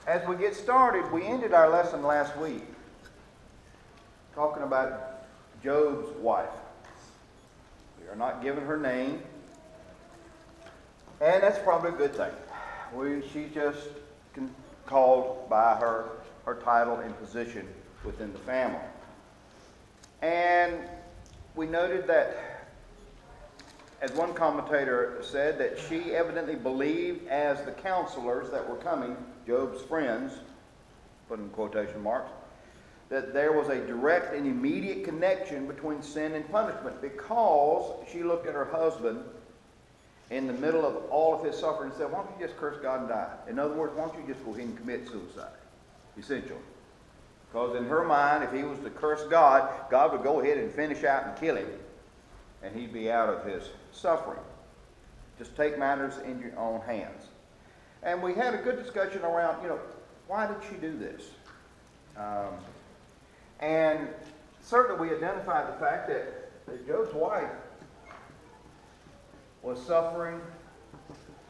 As we get started, we ended our lesson last week talking about Job's wife. We are not given her name, and that's probably a good thing. She's just called by her title and position within the family. And we noted that, as one commentator said, that she evidently believed, as the counselors that were coming, Job's friends, put in quotation marks, that there was a direct and immediate connection between sin and punishment, because she looked at her husband in the middle of all of his suffering and said, why don't you just curse God and die? In other words, why don't you just go ahead and commit suicide, essentially. Because in her mind, if he was to curse God, God would go ahead and finish out and kill him, and he'd be out of his suffering. Just take matters in your own hands. And we had a good discussion around, why did she do this? And certainly we identified the fact that Job's wife was suffering.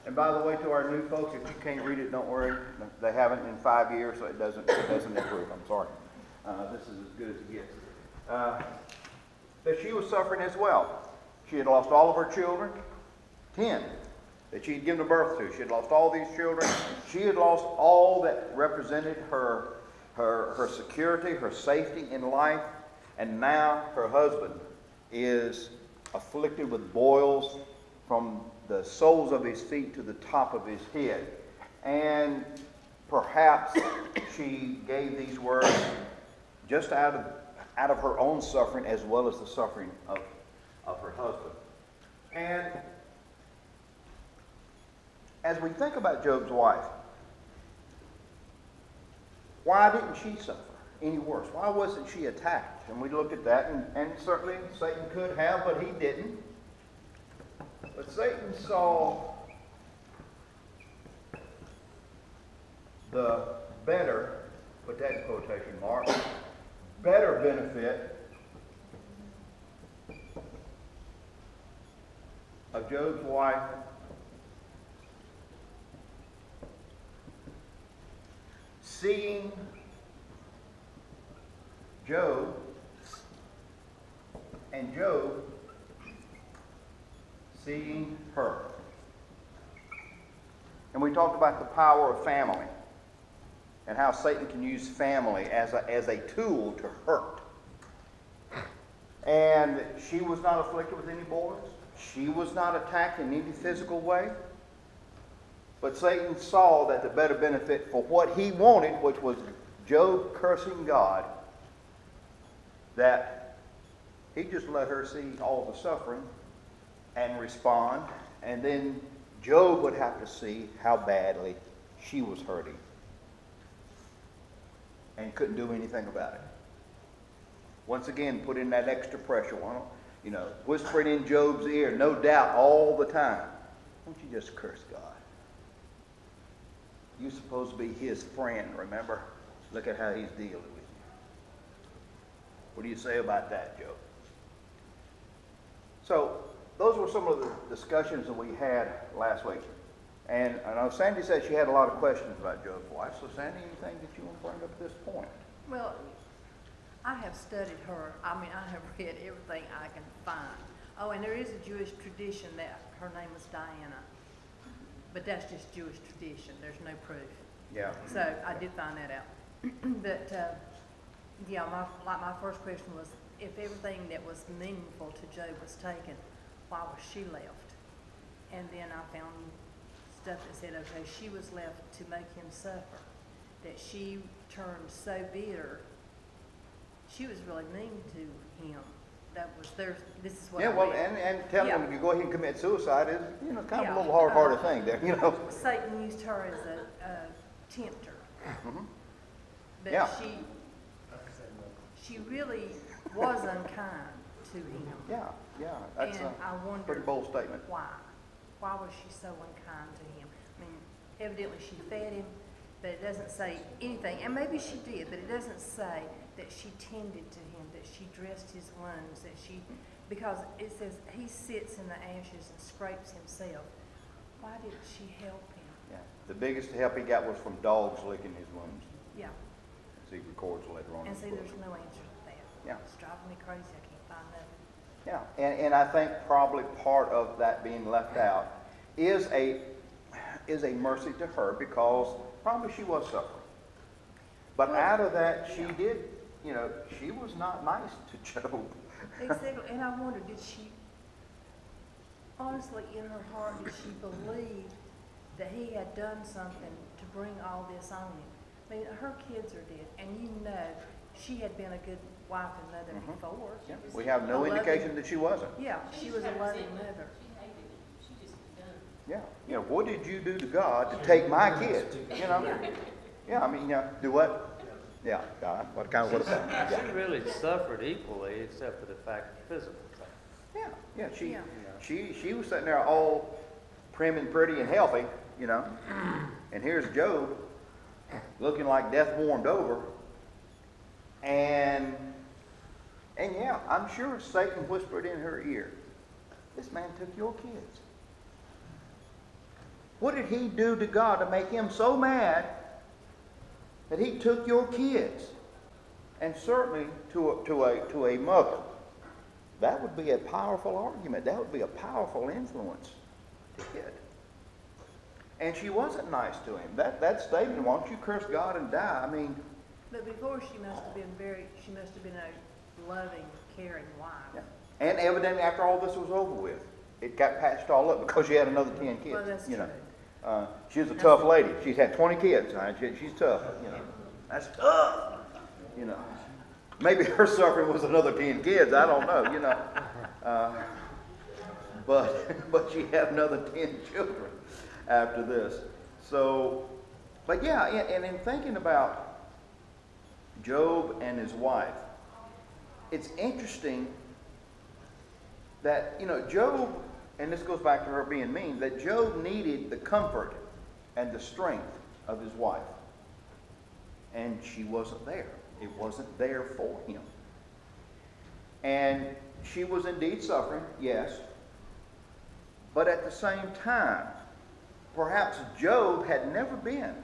And by the way, to our new folks, if you can't read it, don't worry. They haven't in 5 years, so it doesn't improve. I'm sorry. This is as good as it gets. That she was suffering as well. She had lost all of her children, 10, that she had given birth to. She had lost all these children. She had lost all that represented her security, her safety in life. And now her husband is afflicted with boils from the soles of his feet to the top of his head. And perhaps she gave these words just out of her own suffering, as well as the suffering of her husband. And as we think about Job's wife, why didn't she suffer any worse? Why wasn't she attacked? And we looked at that, and certainly Satan could have, but he didn't. But Satan saw the better, put that in quotation marks, better benefit of Job's wife seeing Job, and Job seeing her. And we talked about the power of family and how Satan can use family as a tool to hurt. And she was not afflicted with any boils. She was not attacked in any physical way. But Satan saw that the better benefit for what he wanted, which was Job cursing God, that he just let her see all the suffering and respond, and then Job would have to see how badly she was hurting and couldn't do anything about it. Once again, put in that extra pressure on him, whispering in Job's ear, no doubt, all the time, won't you just curse God? You're supposed to be his friend, remember? Look at how he's dealing with you. What do you say about that, Job? So, those were some of the discussions that we had last week. And I know Sandy said she had a lot of questions about Job's wife. So, Sandy, anything that you want to bring up at this point? Well, I have studied her. I have read everything I can find. Oh, and there is a Jewish tradition that her name was Diana. But that's just Jewish tradition. There's no proof. Yeah. So I did find that out. But, my first question was, if everything that was meaningful to Job was taken, why was she left? And then I found stuff that said, okay, she was left to make him suffer. That she turned so bitter. She was really mean to him. That was this is what I read. and telling him to go ahead and commit suicide is, kind of a little hard-hearted thing there, Satan used her as a tempter. Mm-hmm. But she really was unkind to him. Yeah, that's I wonder, pretty bold statement. Why? Why was she so unkind to him? Evidently she fed him, but it doesn't say anything. And maybe she did, but it doesn't say that she tended to him, that she dressed his wounds, because it says he sits in the ashes and scrapes himself. Why didn't she help him? Yeah. The biggest help he got was from dogs licking his wounds, Yeah. as he records later on in And his see, book. there's no answer to that. Yeah. It's driving me crazy. I can't find nothing. Yeah, and I think probably part of that being left out is a mercy to her, because probably she was suffering. But out of that, she did, she was not nice to Job. Exactly. And I wonder, did she, honestly, in her heart, did she believe that he had done something to bring all this on him? I mean, her kids are dead, and she had been a good wife and mother before. Yeah, we have no indication that she wasn't. Yeah, she was a loving mother. Yeah, what did you do to God to take my kids? Yeah, I mean, do what? Yeah, God, what about? Yeah. She really suffered equally, except for the fact of physical thing. Yeah, she was sitting there all prim and pretty and healthy, and here's Job looking like death warmed over, and yeah, I'm sure Satan whispered in her ear, "This man took your kids." What did he do to God to make him so mad that he took your kids? And certainly to a mother, that would be a powerful argument. That would be a powerful influence to kid. And she wasn't nice to him. That statement, "Why don't you curse God and die?" I mean, But before, she must have been a loving, caring wife. yeah. And evidently, after all this was over with, it got patched all up because she had another 10 kids. Well, that's true. She was a tough lady. She's had 20 kids. She's tough. That's tough. Maybe her suffering was another 10 kids. I don't know. But she had another 10 children after this. So, but yeah, and in thinking about Job and his wife, it's interesting that Job. And this goes back to her being mean, that Job needed the comfort and the strength of his wife. And she wasn't there. It wasn't there for him. And she was indeed suffering, yes. But at the same time, perhaps Job had never been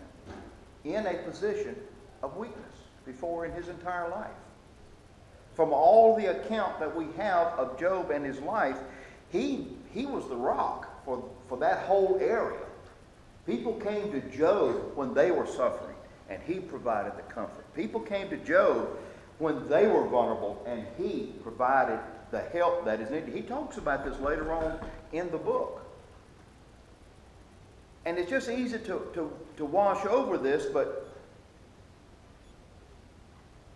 in a position of weakness before in his entire life. From all the account that we have of Job and his life, he was the rock for that whole area. People came to Job when they were suffering, and he provided the comfort. People came to Job when they were vulnerable, and he provided the help that is needed. He talks about this later on in the book. And it's just easy to wash over this, but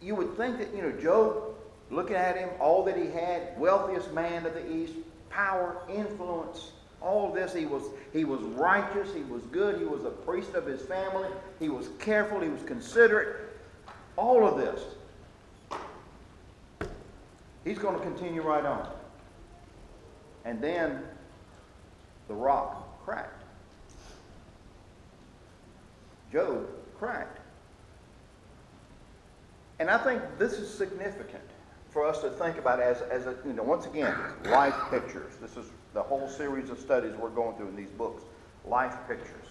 you would think that, Job, looking at him, all that he had, wealthiest man of the East, power, influence, all this. He was righteous, he was good, he was a priest of his family, he was careful, he was considerate. All of this. He's going to continue right on. And then the rock cracked. Job cracked. And I think this is significant for us to think about as once again, life pictures. This is the whole series of studies we're going through in these books, life pictures.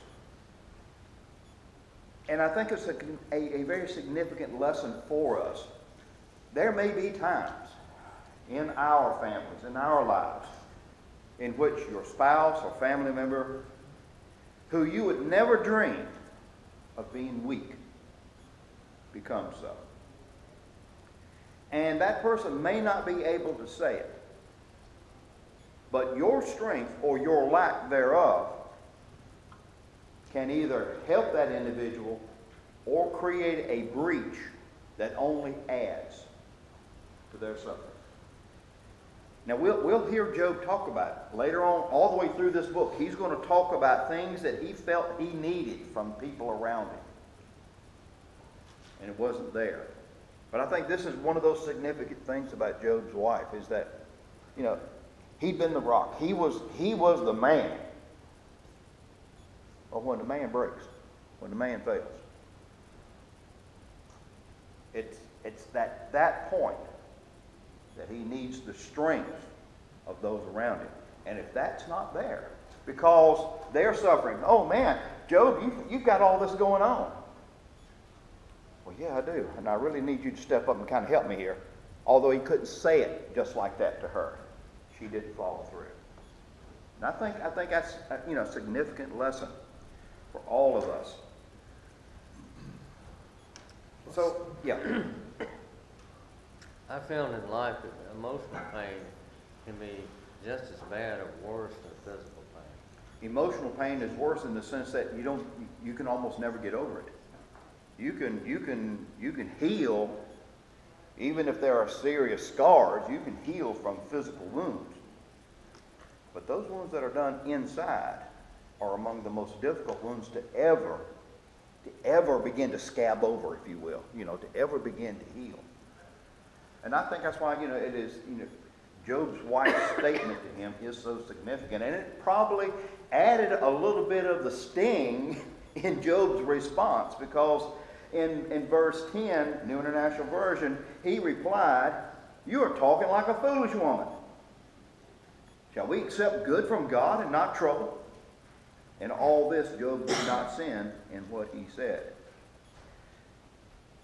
And I think it's a very significant lesson for us. There may be times in our families, in our lives, in which your spouse or family member, who you would never dream of being weak, becomes so. And that person may not be able to say it, but your strength or your lack thereof can either help that individual or create a breach that only adds to their suffering. Now, we'll hear Job talk about it. Later on, all the way through this book, he's going to talk about things that he felt he needed from people around him. And it wasn't there. But I think this is one of those significant things about Job's wife, is that, he'd been the rock. He was the man. Or when the man breaks, when the man fails. It's that point that he needs the strength of those around him. And if that's not there, because they're suffering, oh man, Job, you've got all this going on. Well, yeah, I do. And I really need you to step up and kind of help me here. Although he couldn't say it just like that to her. She didn't follow through. And I think that's a significant lesson for all of us. So, yeah. I found in life that emotional pain can be just as bad or worse than physical pain. Emotional pain is worse in the sense that you can almost never get over it. You can heal, even if there are serious scars, you can heal from physical wounds. But those wounds that are done inside are among the most difficult wounds to ever begin to scab over, if you will, to ever begin to heal. And I think that's why, it is, Job's wife's statement to him is so significant. And it probably added a little bit of the sting in Job's response, because in verse 10, New International Version, he replied, "You are talking like a foolish woman. Shall we accept good from God and not trouble?" In all this, Job did not sin in what he said.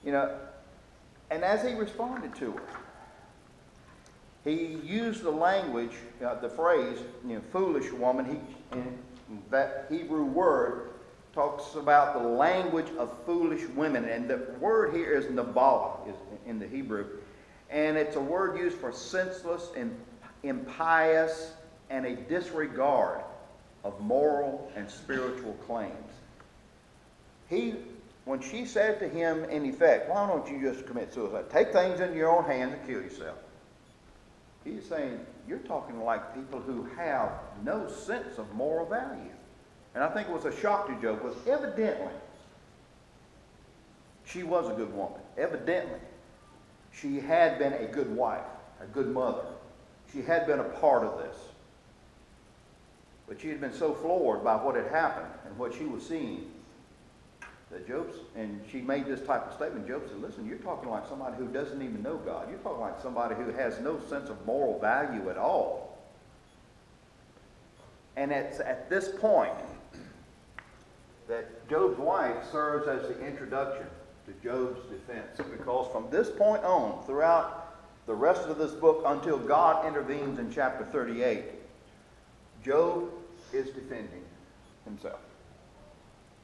And as he responded to her, he used the language, the phrase, foolish woman. That Hebrew word talks about the language of foolish women. And the word here is nabala in the Hebrew. And it's a word used for senseless and impious and a disregard of moral and spiritual claims. When she said to him, in effect, "Why don't you just commit suicide? Take things into your own hands and kill yourself." He's saying, you're talking like people who have no sense of moral value. And I think it was a shock to Job, was evidently she was a good woman. Evidently, she had been a good wife, a good mother. She had been a part of this. But she had been so floored by what had happened and what she was seeing that and she made this type of statement. Job said, "Listen, you're talking like somebody who doesn't even know God. You're talking like somebody who has no sense of moral value at all." And it's at this point that Job's wife serves as the introduction to Job's defense. Because from this point on, throughout the rest of this book, until God intervenes in chapter 38, Job is defending himself.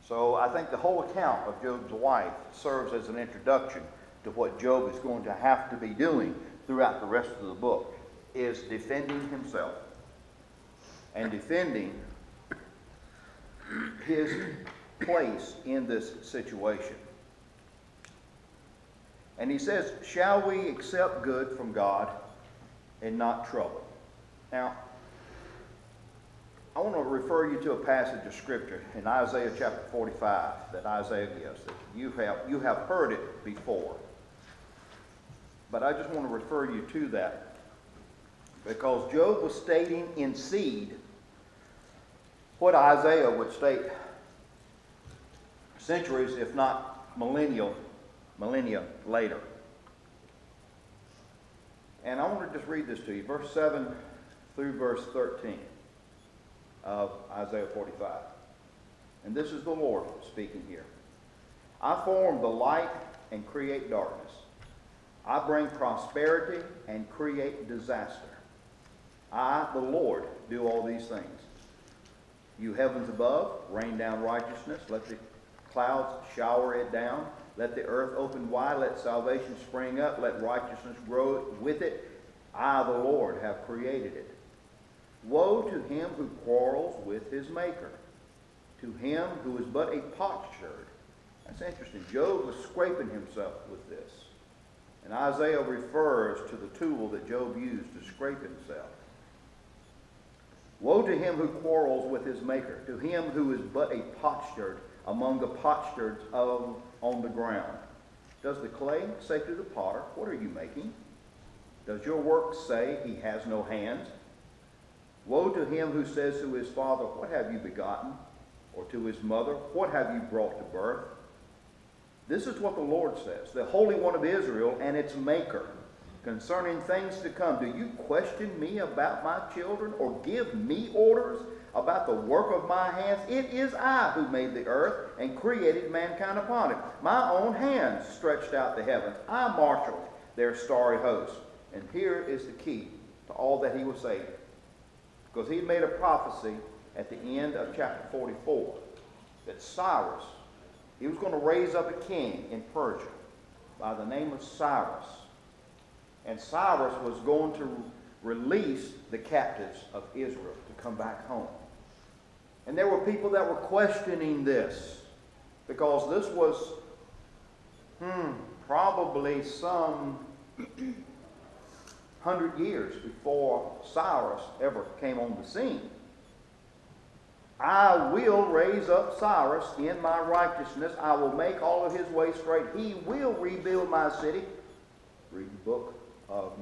So I think the whole account of Job's wife serves as an introduction to what Job is going to have to be doing throughout the rest of the book, is defending himself and defending his place in this situation. And he says, "Shall we accept good from God and not trouble?" Now, I want to refer you to a passage of Scripture in Isaiah chapter 45 that Isaiah gives. That you have heard it before. But I just want to refer you to that, because Job was stating in seed what Isaiah would state centuries, if not millennia later. And I want to just read this to you, verse 7 through verse 13. Of Isaiah 45. And this is the Lord speaking here. "I form the light and create darkness. I bring prosperity and create disaster. I, the Lord, do all these things. You heavens above, rain down righteousness. Let the clouds shower it down. Let the earth open wide. Let salvation spring up. Let righteousness grow with it. I, the Lord, have created it. Woe to him who quarrels with his maker, to him who is but a potsherd." That's interesting. Job was scraping himself with this. And Isaiah refers to the tool that Job used to scrape himself. "Woe to him who quarrels with his maker, to him who is but a potsherd among the potsherds on the ground. Does the clay say to the potter, 'What are you making?' Does your work say, 'He has no hands'? Woe to him who says to his father, 'What have you begotten?' Or to his mother, 'What have you brought to birth?' This is what the Lord says, the Holy One of Israel and its Maker, concerning things to come. Do you question me about my children, or give me orders about the work of my hands. It is I who made the earth and created mankind upon it. My own hands stretched out the heavens. I marshaled their starry hosts. And here is the key to all that he was saying. Because he made a prophecy at the end of chapter 44 that Cyrus, he was going to raise up a king in Persia by the name of Cyrus. And Cyrus was going to release the captives of Israel to come back home. And there were people that were questioning this because this was probably some 100 years before Cyrus ever came on the scene. I will raise up Cyrus in my righteousness. I will make all of his ways straight. He will rebuild my city. Read the book of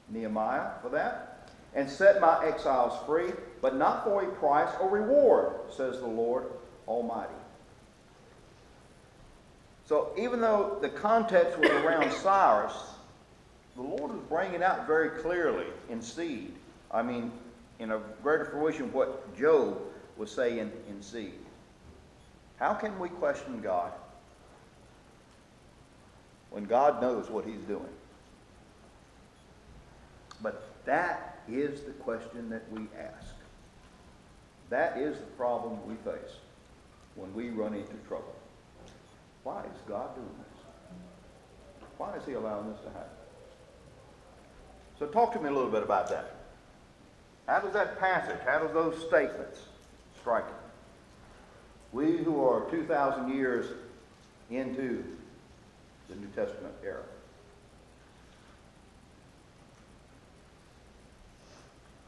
Nehemiah for that. And set my exiles free, but not for a price or reward, says the Lord Almighty. So even though the context was around Cyrus, the Lord was bringing out very clearly in seed. I mean, in a greater fruition what Job was saying in seed. How can we question God when God knows what he's doing? But that is the question that we ask. That is the problem we face when we run into trouble. Why is God doing this? Why is he allowing this to happen? So talk to me a little bit about that. How does that passage, how do those statements strike you? We who are 2,000 years into the New Testament era.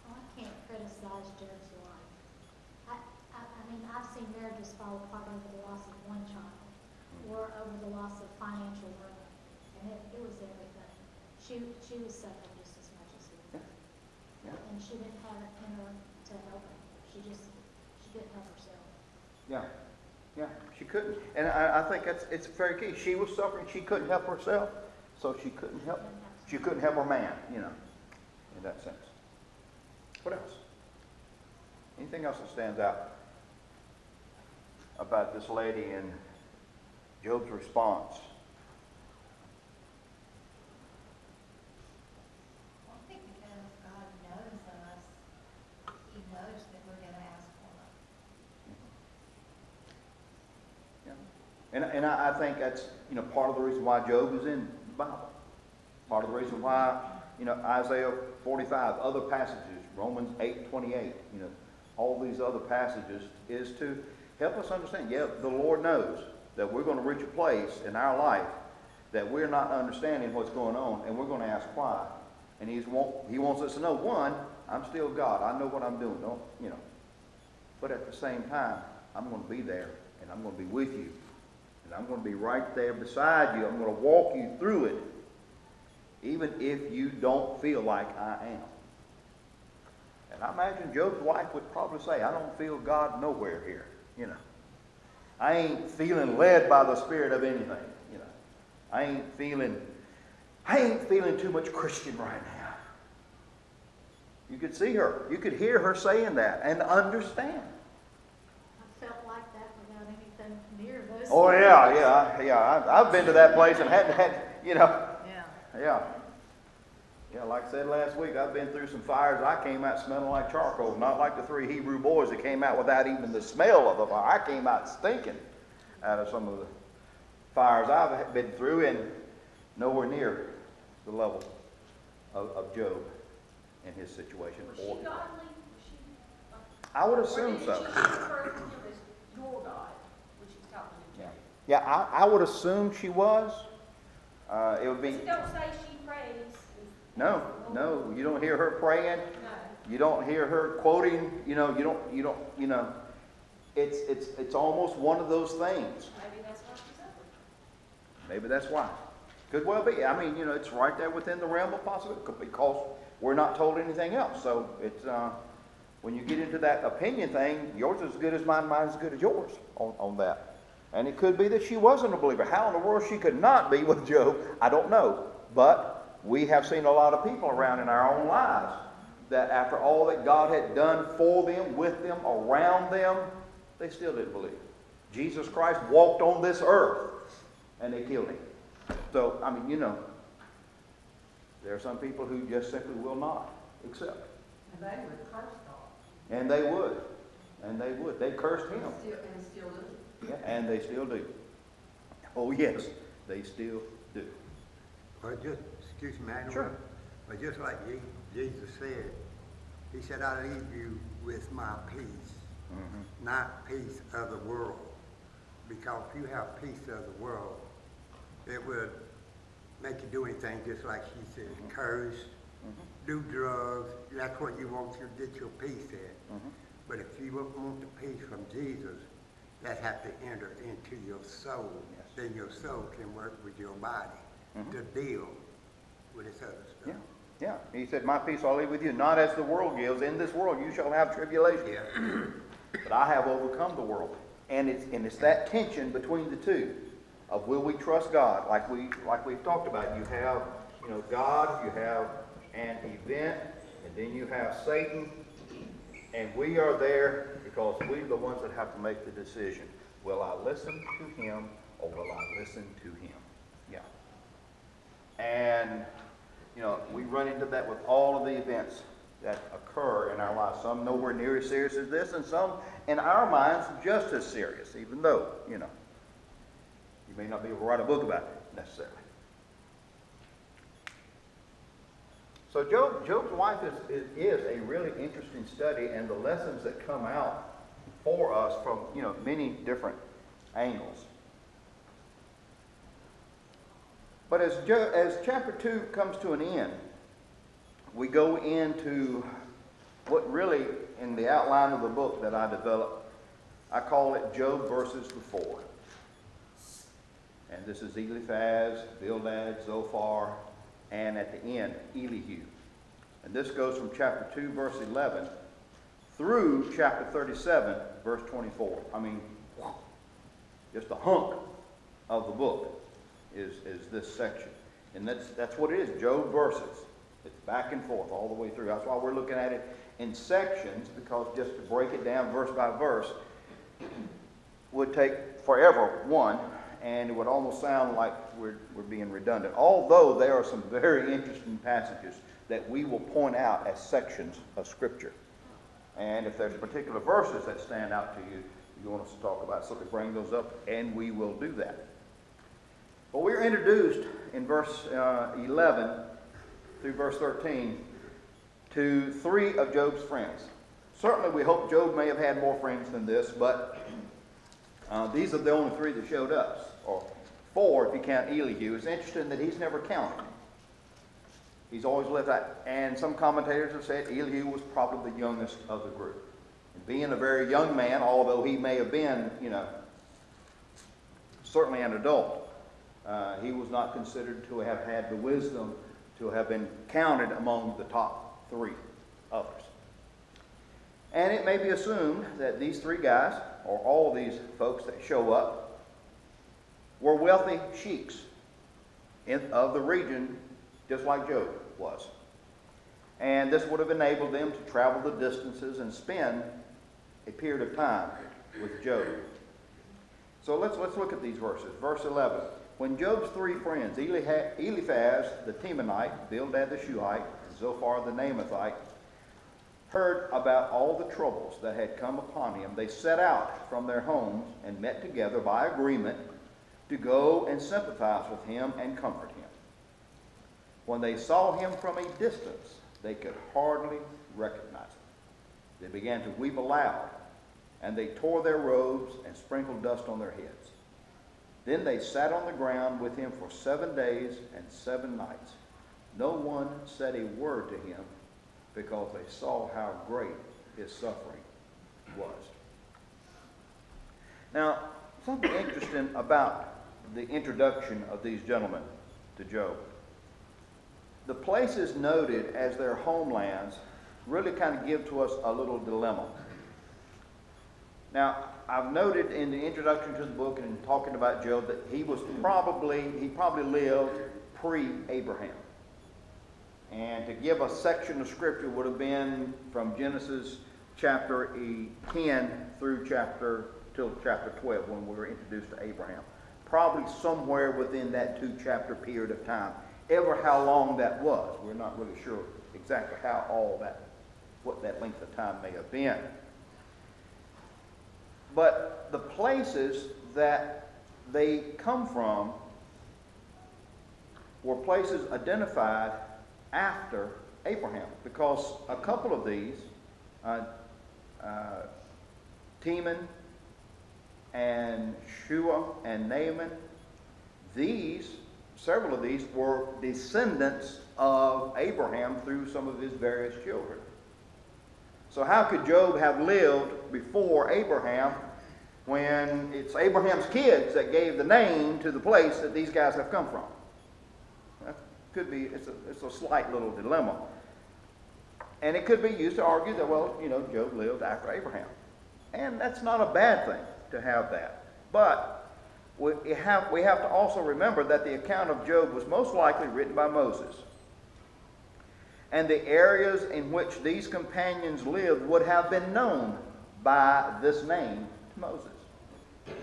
Well, I can't criticize Job's life. I mean, I've seen marriages fall apart over the loss of one child or over the loss of financial ruin. And it was everything. She was suffering just as much as he was. Yeah. And she didn't have it in her to help him. She didn't help herself. Yeah, she couldn't. And I think it's very key. She was suffering. She couldn't help herself, so she couldn't help her man, in that sense. What else? Anything else that stands out about this lady and Job's response? I think because God knows us, he knows that we're going to ask for it. Yeah. And I think that's, part of the reason why Job is in the Bible. Part of the reason why, Isaiah 45, other passages, Romans 8:28, all these other passages is to help us understand, the Lord knows that we're going to reach a place in our life that we're not understanding what's going on, and we're going to ask why. And he wants us to know, one, I'm still God. I know what I'm doing. But at the same time, I'm going to be there, and I'm going to be with you. And I'm going to be right there beside you. I'm going to walk you through it, even if you don't feel like I am. And I imagine Job's wife would probably say, I don't feel God nowhere here. I ain't feeling led by the Spirit of anything. I ain't feeling too much Christian right now. You could see her. You could hear her saying that and understand. I felt like that without anything near those. Oh yeah. I've been to that place and had. Yeah, like I said last week, I've been through some fires. I came out smelling like charcoal, not like the 3 Hebrew boys that came out without even the smell of the fire. I came out stinking out of some of the fires I've been through, and nowhere near the level of Job and his situation. Was she godly? I would assume so. Or did she refer to him as your God, which he's talking to you? Yeah, I would assume she was. It would be. So don't say she prays. No, you don't hear her praying. No. You don't hear her quoting. You don't. It's almost one of those things. Maybe that's why she suffered. Maybe that's why. Could well be. I mean, it's right there within the realm of possibility because we're not told anything else. So it's when you get into that opinion thing, yours is as good as mine, mine's as good as yours on that. And it could be that she wasn't a believer. How in the world she could not be with Job, I don't know. But we have seen a lot of people around in our own lives that after all that God had done for them, with them, around them, they still didn't believe. Jesus Christ walked on this earth, and they killed him. So, I mean, there are some people who just simply will not accept. And they would curse God. And they would. And they would. They cursed him. And still do. Yeah, and they still do. Oh, yes, they still do. But just, excuse me, I Sure. But just like Jesus said, he said, I leave you with my peace, not peace of the world. Because if you have peace of the world, it would make you do anything just like he said, curse, do drugs. That's what you want to get your peace at. But if you want the peace from Jesus, that has to enter into your soul. Yes. Then your soul can work with your body to deal with this other stuff. Yeah. He said, my peace I'll leave with you, not as the world gives. In this world you shall have tribulation. Yeah. But I have overcome the world. And it's that tension between the two of will we trust God, like we've talked about. You have, God, you have an event, and then you have Satan, and we are there because we're the ones that have to make the decision. Will I listen to him or will I listen to him? Yeah. And we run into that with all of the events that occur in our lives. Some nowhere near as serious as this, and some in our minds just as serious, even though, you may not be able to write a book about it necessarily. So Job's life is a really interesting study, and the lessons that come out for us from many different angles. But as chapter 2 comes to an end, we go into what really, in the outline of the book that I developed, I call it Job versus the four. And this is Eliphaz, Bildad, Zophar, and at the end, Elihu. And this goes from chapter 2, verse 11, through chapter 37, verse 24. I mean, just a hunk of the book is this section. And that's what it is, Job verses. It's back and forth all the way through. That's why we're looking at it in sections, because just to break it down verse by verse would take forever, one, and it would almost sound like we're being redundant. Although there are some very interesting passages that we will point out as sections of Scripture. And if there's particular verses that stand out to you, you want us to talk about, simply bring those up, and we will do that. But we're introduced in verse 11 through verse 13 to three of Job's friends. Certainly we hope Job may have had more friends than this, but these are the only three that showed up, or four if you count Elihu. It's interesting that he's never counted. He's always left out. And some commentators have said Elihu was probably the youngest of the group. And being a very young man, although he may have been, certainly an adult, he was not considered to have had the wisdom to have been counted among the top three others. And it may be assumed that these three guys, or all these folks that show up, were wealthy sheiks of the region, just like Job was. And this would have enabled them to travel the distances and spend a period of time with Job. So let's look at these verses. Verse 11. When Job's three friends, Eliphaz the Temanite, Bildad the Shuhite, and Zophar the Naamathite, heard about all the troubles that had come upon him, they set out from their homes and met together by agreement to go and sympathize with him and comfort him. When they saw him from a distance, they could hardly recognize him. They began to weep aloud, and they tore their robes and sprinkled dust on their heads. Then they sat on the ground with him for 7 days and 7 nights. No one said a word to him, because they saw how great his suffering was. Now, something interesting about the introduction of these gentlemen to Job. The places noted as their homelands really kind of give to us a little dilemma. Now, I've noted in the introduction to the book and in talking about Job that he probably lived pre-Abraham. And to give a section of scripture would have been from Genesis chapter 10 through till chapter 12 when we were introduced to Abraham. Probably somewhere within that 2-chapter period of time. Ever how long that was, we're not really sure exactly what that length of time may have been. But the places that they come from were places identified after Abraham, because a couple of these, Teman and Shua and Naaman, several of these were descendants of Abraham through some of his various children. So how could Job have lived before Abraham when it's Abraham's kids that gave the name to the place that these guys have come from? That could be, it's a slight little dilemma. And it could be used to argue that, well, Job lived after Abraham. And that's not a bad thing to have that. But we have to also remember that the account of Job was most likely written by Moses. And the areas in which these companions lived would have been known by this name to Moses.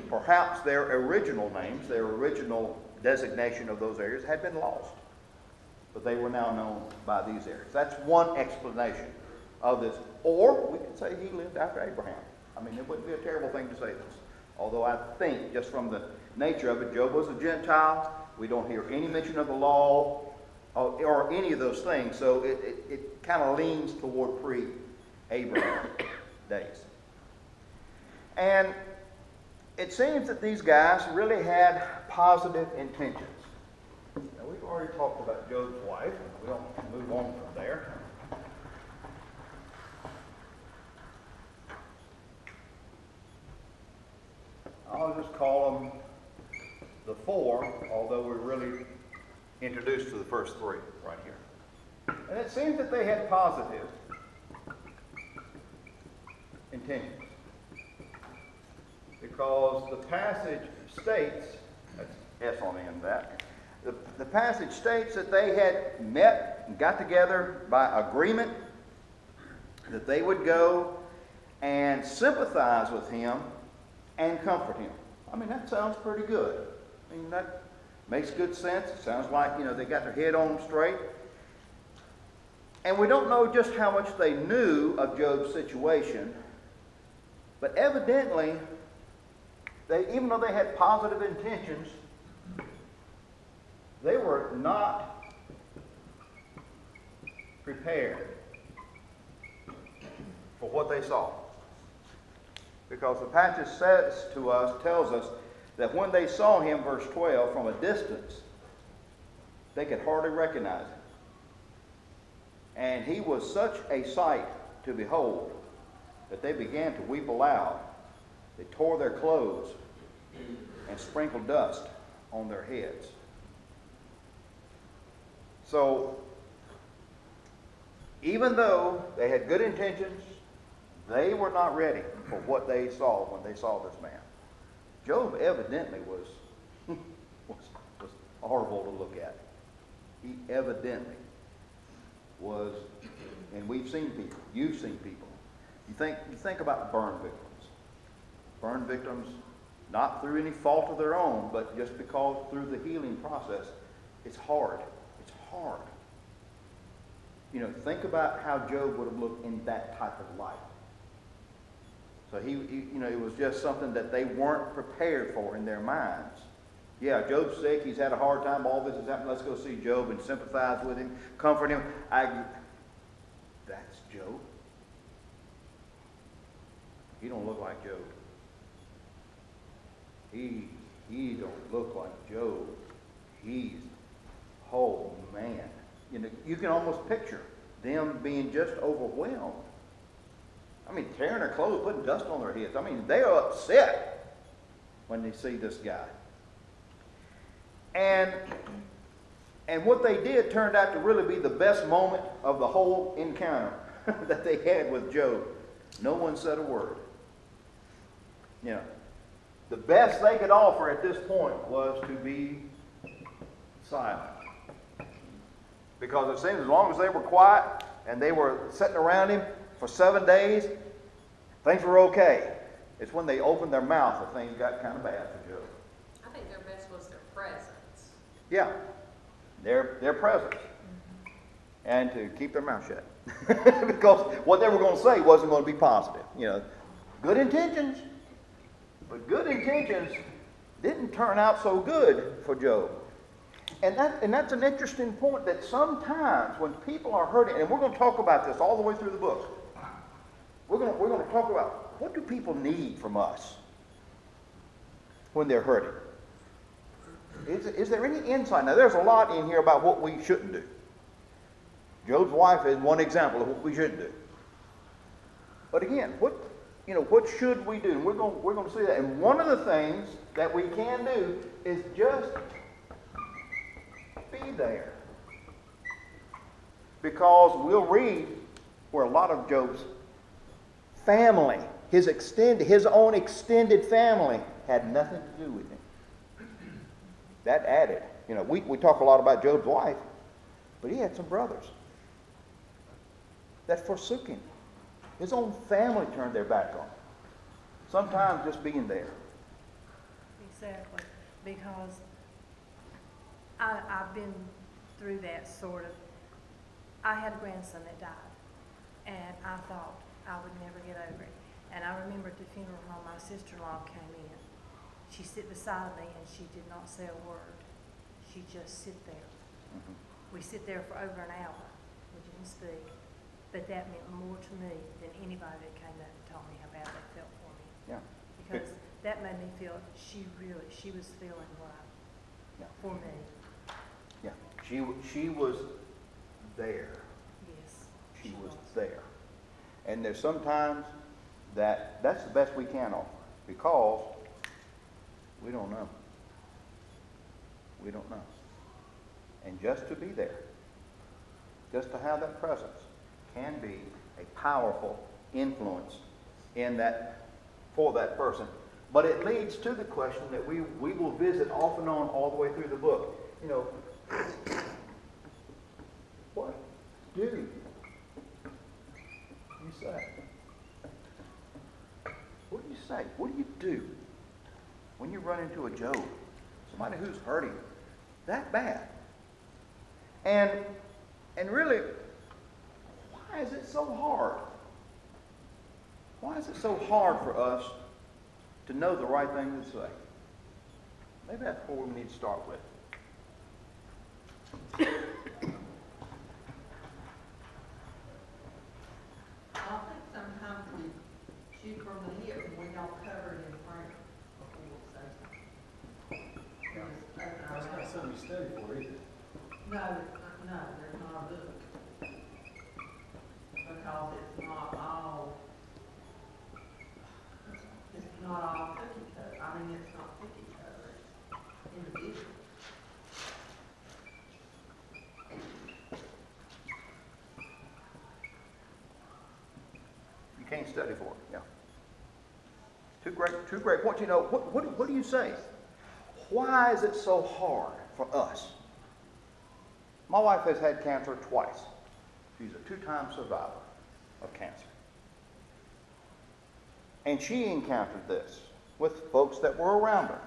Perhaps their original names, their original designation of those areas had been lost. But they were now known by these areas. That's one explanation of this. Or we could say he lived after Abraham. I mean, it wouldn't be a terrible thing to say this. Although I think, just from the nature of it, Job was a Gentile. We don't hear any mention of the law or any of those things. So it kind of leans toward pre-Abraham days. And it seems that these guys really had positive intentions. Now, we've already talked about Job's wife. We'll move on from there. I'll just call them the 4, although we're really introduced to the first 3 right here. And it seems that they had positive intentions, because the passage states, that's S on the end of that, the passage states that they had met and got together by agreement that they would go and sympathize with him and comfort him. I mean, that sounds pretty good. I mean, that makes good sense. It sounds like, they got their head on straight. And we don't know just how much they knew of Job's situation, but evidently, even though they had positive intentions, they were not prepared for what they saw. Because the passage tells us that when they saw him, verse 12, from a distance, they could hardly recognize him. And he was such a sight to behold that they began to weep aloud. They tore their clothes and sprinkled dust on their heads. So, even though they had good intentions, they were not ready for what they saw when they saw this man. Job evidently was horrible to look at. He evidently was, and we've seen people, you've seen people. You think about burn victims. Burn victims, not through any fault of their own, but just because through the healing process, it's hard. It's hard. Think about how Job would have looked in that type of light. So it was just something that they weren't prepared for in their minds. Yeah, Job's sick. He's had a hard time. All this has happened. Let's go see Job and sympathize with him, comfort him. That's Job. He don't look like Job. He don't look like Job. Oh man. You can almost picture them being just overwhelmed. I mean, tearing their clothes, putting dust on their heads. I mean, they are upset when they see this guy. And what they did turned out to really be the best moment of the whole encounter that they had with Job. No one said a word. The best they could offer at this point was to be silent. Because it seems as long as they were quiet and they were sitting around him for 7 days, things were okay. It's when they opened their mouth that things got kind of bad for Job. I think their best was their presence. Yeah, their presence. And to keep their mouth shut. Because what they were going to say wasn't going to be positive. You know, good intentions. But good intentions didn't turn out so good for Job. And that's an interesting point, that sometimes when people are hurting, and we're going to talk about this all the way through the book. We're going to talk about, what do people need from us when they're hurting? Is there any insight? Now, there's a lot in here about what we shouldn't do. Job's wife is one example of what we shouldn't do. But again, what should we do? And we're going to see that. And one of the things that we can do is just be there. Because we'll read where a lot of Job's family, his own extended family, had nothing to do with him. That added. You know, we talk a lot about Job's wife, but he had some brothers that forsook him. His own family turned their back on him. Sometimes just being there. Exactly. Because I've been through that sort of. I had a grandson that died, and I thought I would never get over it. And I remember at the funeral home, my sister-in-law came in. She sit beside me, and she did not say a word. She just sit there. Mm-hmm. We sit there for over an hour. We didn't speak. But that meant more to me than anybody that came up and told me how bad they felt for me. Yeah. Because that made me feel she was feeling what for me. Yeah. She was there. Yes. She was there. And there's sometimes that's the best we can offer, because we don't know. We don't know. And just to be there, just to have that presence, can be a powerful influence for that person. But it leads to the question that we will visit off and on all the way through the book. You know, what do you say? What do you say? What do you do when you run into a Job, somebody who's hurting that bad? And really, why is it so hard? Why is it so hard for us to know the right thing to say? Maybe that's what we need to start with. I think sometimes we shoot from the hip and we don't cover it in front before we say something. That's not something you study for either. No, there's not a book. Because it's not all cookie cutter. I mean, it's not cookie cutter, it's individual. You can't study for it, yeah. Two great points. You know, what do you say? Why is it so hard for us? My wife has had cancer twice. She's a 2-time survivor of cancer. And she encountered this with folks that were around her.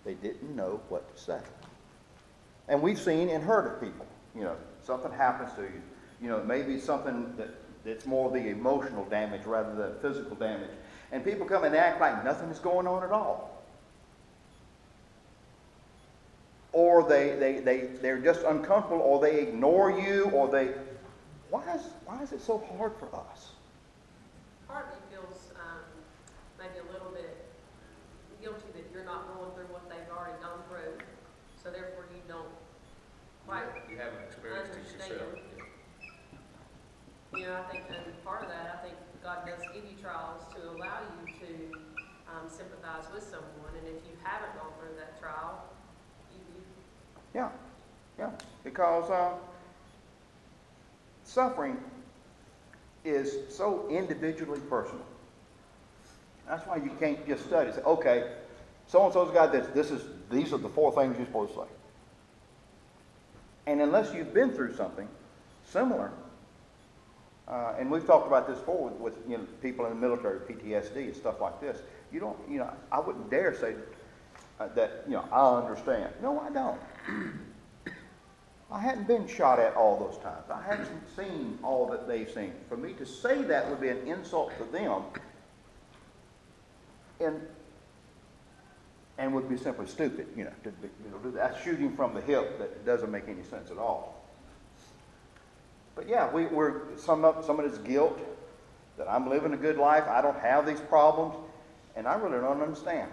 They didn't know what to say. And we've seen and heard of people, you know, something happens to you. You know, maybe something that's more the emotional damage rather than physical damage. And people come and act like nothing is going on at all. Or they're just uncomfortable, or they ignore you, or why is it so hard for us? Part of me feels maybe a little bit guilty that you're not going through what they've already gone through, so therefore you don't quite You haven't experienced it yourself. understand. You know, I think, and part of that, I think God does give you trials to allow you to sympathize with someone, and if you haven't gone through that trial, Yeah, because suffering is so individually personal. That's why you can't just study. Say, okay, so-and-so's got this. These are the 4 things you're supposed to say. And unless you've been through something similar, and we've talked about this before with you know, people in the military, PTSD and stuff like this. You don't, you know, I wouldn't dare say that, you know, I understand. No, I don't. I hadn't been shot at all those times. I hadn't seen all that they've seen. For me to say that would be an insult to them, and would be simply stupid, you know, to do that. Shooting from the hip that doesn't make any sense at all. But yeah, we're some of this guilt that I'm living a good life. I don't have these problems, and I really don't understand.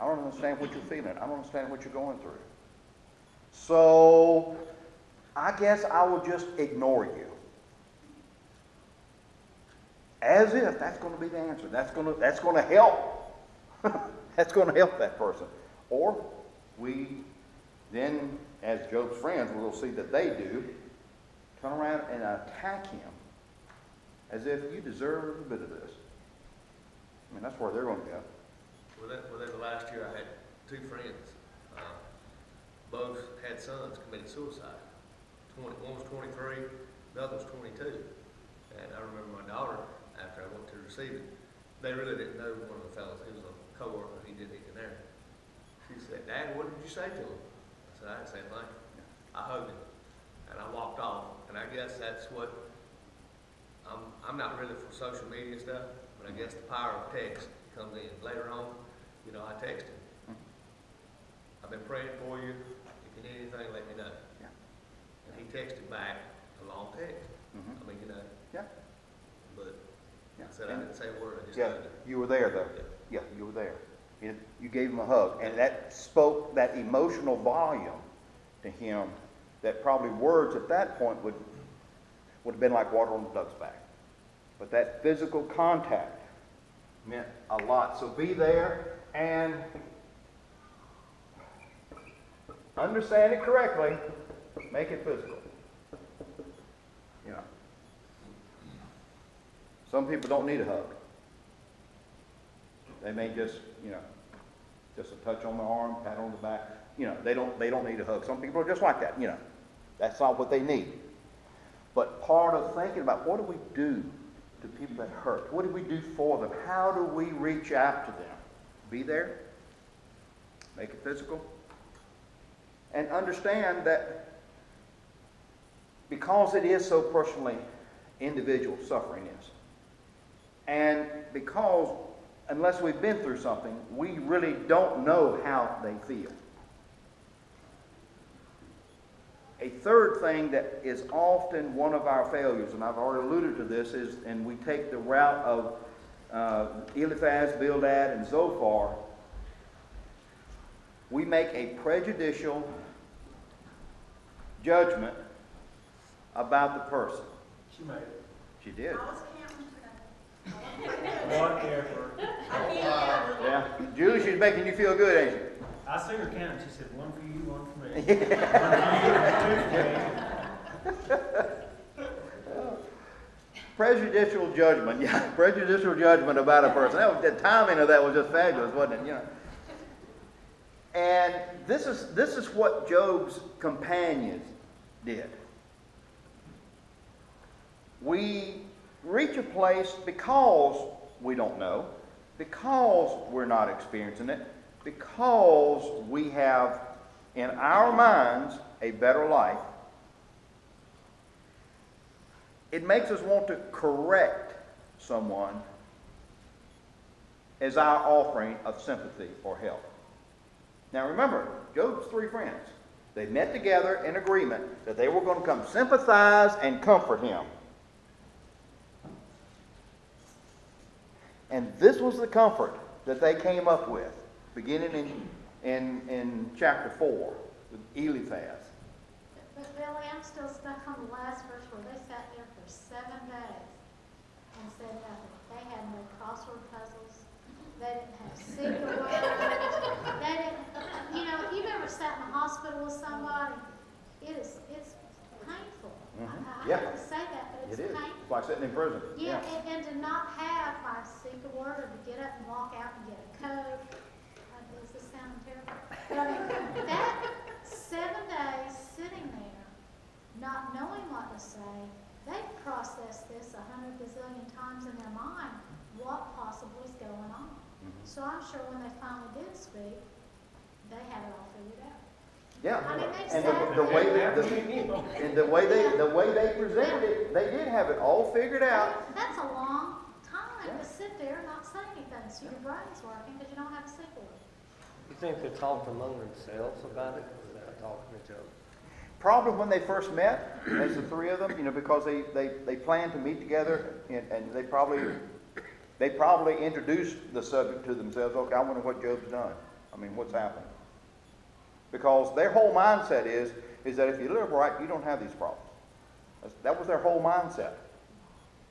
I don't understand what you're feeling. I don't understand what you're going through. So I guess I will just ignore you, as if that's going to be the answer. That's going to help. That's going to help that person. Or we then, as Job's friends, we'll see that they do, turn around and attack him as if you deserve a bit of this. I mean, that's where they're going to go. Within the last year, I had two friends. Both had sons committed suicide. One was 23, the other was 22. And I remember my daughter, after I went to receive it, they really didn't know one of the fellows. He was a co-worker. He did it in there. She said, "Dad, what did you say to him?" I said, "I didn't say anything." I hugged him, and I walked off. And I guess that's what, I'm not really for social media stuff, but I guess the power of text comes in. Later on, you know, I texted him. "I've been praying for you. If you need anything, let me know." Yeah. And he texted back a long text. Mm-hmm. I mean, you know, Yeah. but Yeah. I said I didn't say a word. I just Yeah, hugged him. you were there though. Yeah, you were there. You gave him a hug, and that spoke that emotional volume to him that probably words at that point would have been like water on the duck's back. But that physical contact meant a lot. So be there and understand it correctly. Make it physical. You know. Some people don't need a hug. They may just, you know, just a touch on the arm, pat on the back. You know, they don't need a hug. Some people are just like that, you know. That's not what they need. But part of thinking about what do we do to people that hurt? What do we do for them? How do we reach out to them? Be there. Make it physical. And understand that because it is so personally individual, suffering is. And because unless we've been through something, we really don't know how they feel. A third thing that is often one of our failures, and I've already alluded to this, is, and we take the route of Eliphaz, Bildad, and Zophar, we make a prejudicial judgment about the person. She made it. She did. I was counting today. Whatever. Yeah. Julie, she's making you feel good, ain't she? I seen her count. She said, "One for you, one for me." One for you, two for me. Prejudicial judgment, yeah, prejudicial judgment about a person. The timing of that was just fabulous, wasn't it? You know. And this is what Job's companions did. We reach a place because we don't know, because we're not experiencing it, because we have in our minds a better life. It makes us want to correct someone as our offering of sympathy or help. Now remember, Job's three friends. They met together in agreement that they were going to come sympathize and comfort him. And this was the comfort that they came up with, beginning in chapter 4 with Eliphaz. But Billy, I'm still stuck on the last verse where they sat there for 7 days and said nothing. They had no crossword puzzles. They didn't have secret words. They didn't, you know, if you've ever sat in a hospital with somebody, it's painful. Mm-hmm. I Yeah. hate to say that, but it's It is. painful. It's like sitting in prison. Yeah, and to not have like speak a word or to get up and walk out and get a Coke. Does this sound terrible? But I mean, that 7 days, sit not knowing what to say, they've processed this 100 gazillion times in their mind, what possibly is going on. So I'm sure when they finally did speak, they had it all figured out. Yeah, I mean, they've and sat the way there. and the way they presented it, they did have it all figured out. That's a long time to sit there and not say anything, so your brain's working because you don't have a sequel. You think they talked among themselves about it, or they talking to each other? Probably when they first met, as the three of them, because they planned to meet together, and they probably introduced the subject to themselves. Okay, I wonder what Job's done. I mean, what's happened? Because their whole mindset is that if you live right, you don't have these problems. That was their whole mindset.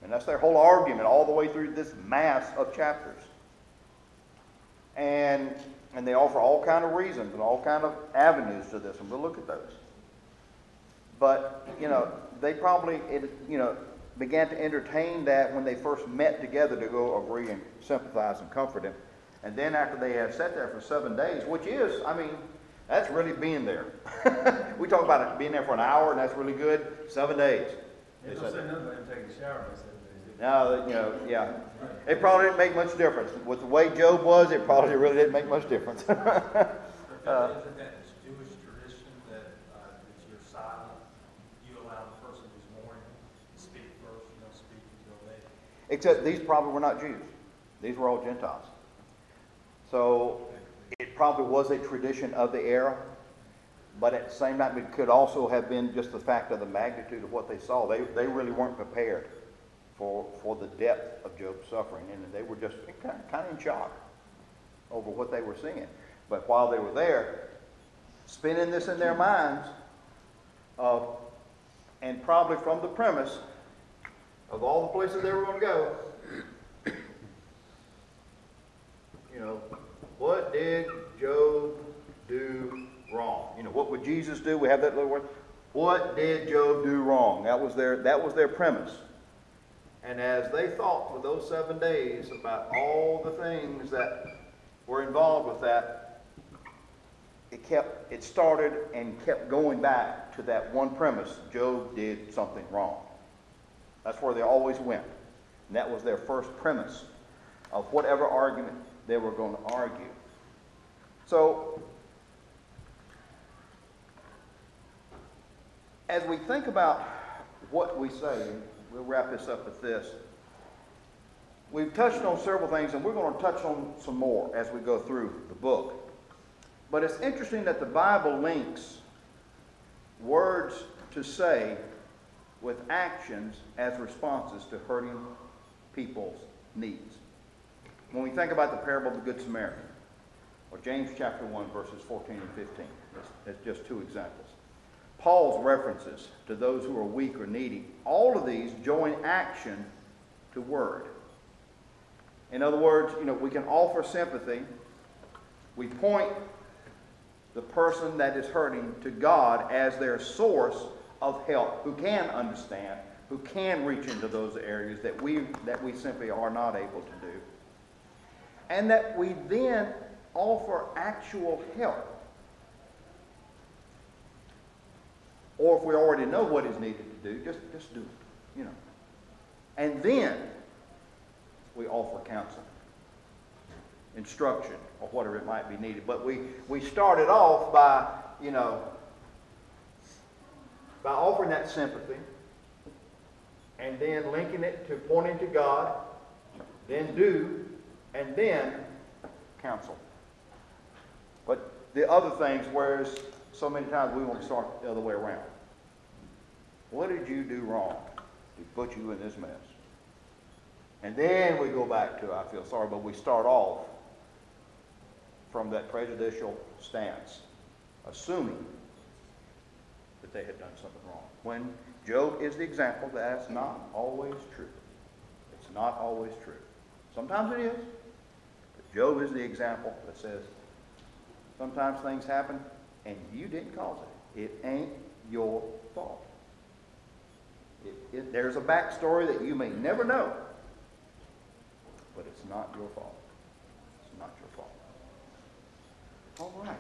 And that's their whole argument all the way through this mass of chapters. And they offer all kind of reasons and all kind of avenues to this, and we'll look at those. But, they probably, began to entertain that when they first met together to go agree and sympathize and comfort him. And then after they had sat there for 7 days, which is, that's really being there. We talk about it being there for an hour, and that's really good. 7 days. They don't say nothing about him taking a shower for 7 days. No, yeah. It probably didn't make much difference. With the way Job was, it probably really didn't make much difference. Isn't that this Jewish tradition that if you're silent, you allow the person who's mourning to speak first, you don't speak until they... Except these probably were not Jews. These were all Gentiles. So it probably was a tradition of the era, but at the same time it could also have been just the fact of the magnitude of what they saw. They really weren't prepared for the depth of Job's suffering, and they were just kind of in shock over what they were seeing. But while they were there, spinning this in their minds, and probably from the premise of all the places they were going to go, what did Job do wrong? What would Jesus do? We have that little word. What did Job do wrong? That was their premise. And as they thought for those 7 days about all the things that were involved with that, it started and kept going back to that one premise: Job did something wrong. That's where they always went. And that was their first premise of whatever argument they were going to argue. So, as we think about what we say, we'll wrap this up with this. We've touched on several things, and we're going to touch on some more as we go through the book. But it's interesting that the Bible links words to say with actions as responses to hurting people's needs. When we think about the parable of the Good Samaritan, or James chapter 1, verses 14 and 15, that's just two examples. Paul's references to those who are weak or needy, all of these join action to word. In other words, we can offer sympathy. We point the person that is hurting to God as their source of help, who can understand, who can reach into those areas that we simply are not able to do. And that we then offer actual help. Or if we already know what is needed to do, just do it, And then we offer counseling, instruction, or whatever it might be needed. But we started off by offering that sympathy, and then linking it to pointing to God, then do, and then counsel. But the other things, whereas so many times we want to start the other way around. What did you do wrong to put you in this mess? And then we go back to, I feel sorry, but we start off from that prejudicial stance, assuming that they had done something wrong. When Job is the example, that's not always true. It's not always true. Sometimes it is, but Job is the example that says sometimes things happen and you didn't cause it. It ain't your fault. There's a backstory that you may never know, but it's not your fault. It's not your fault. All right.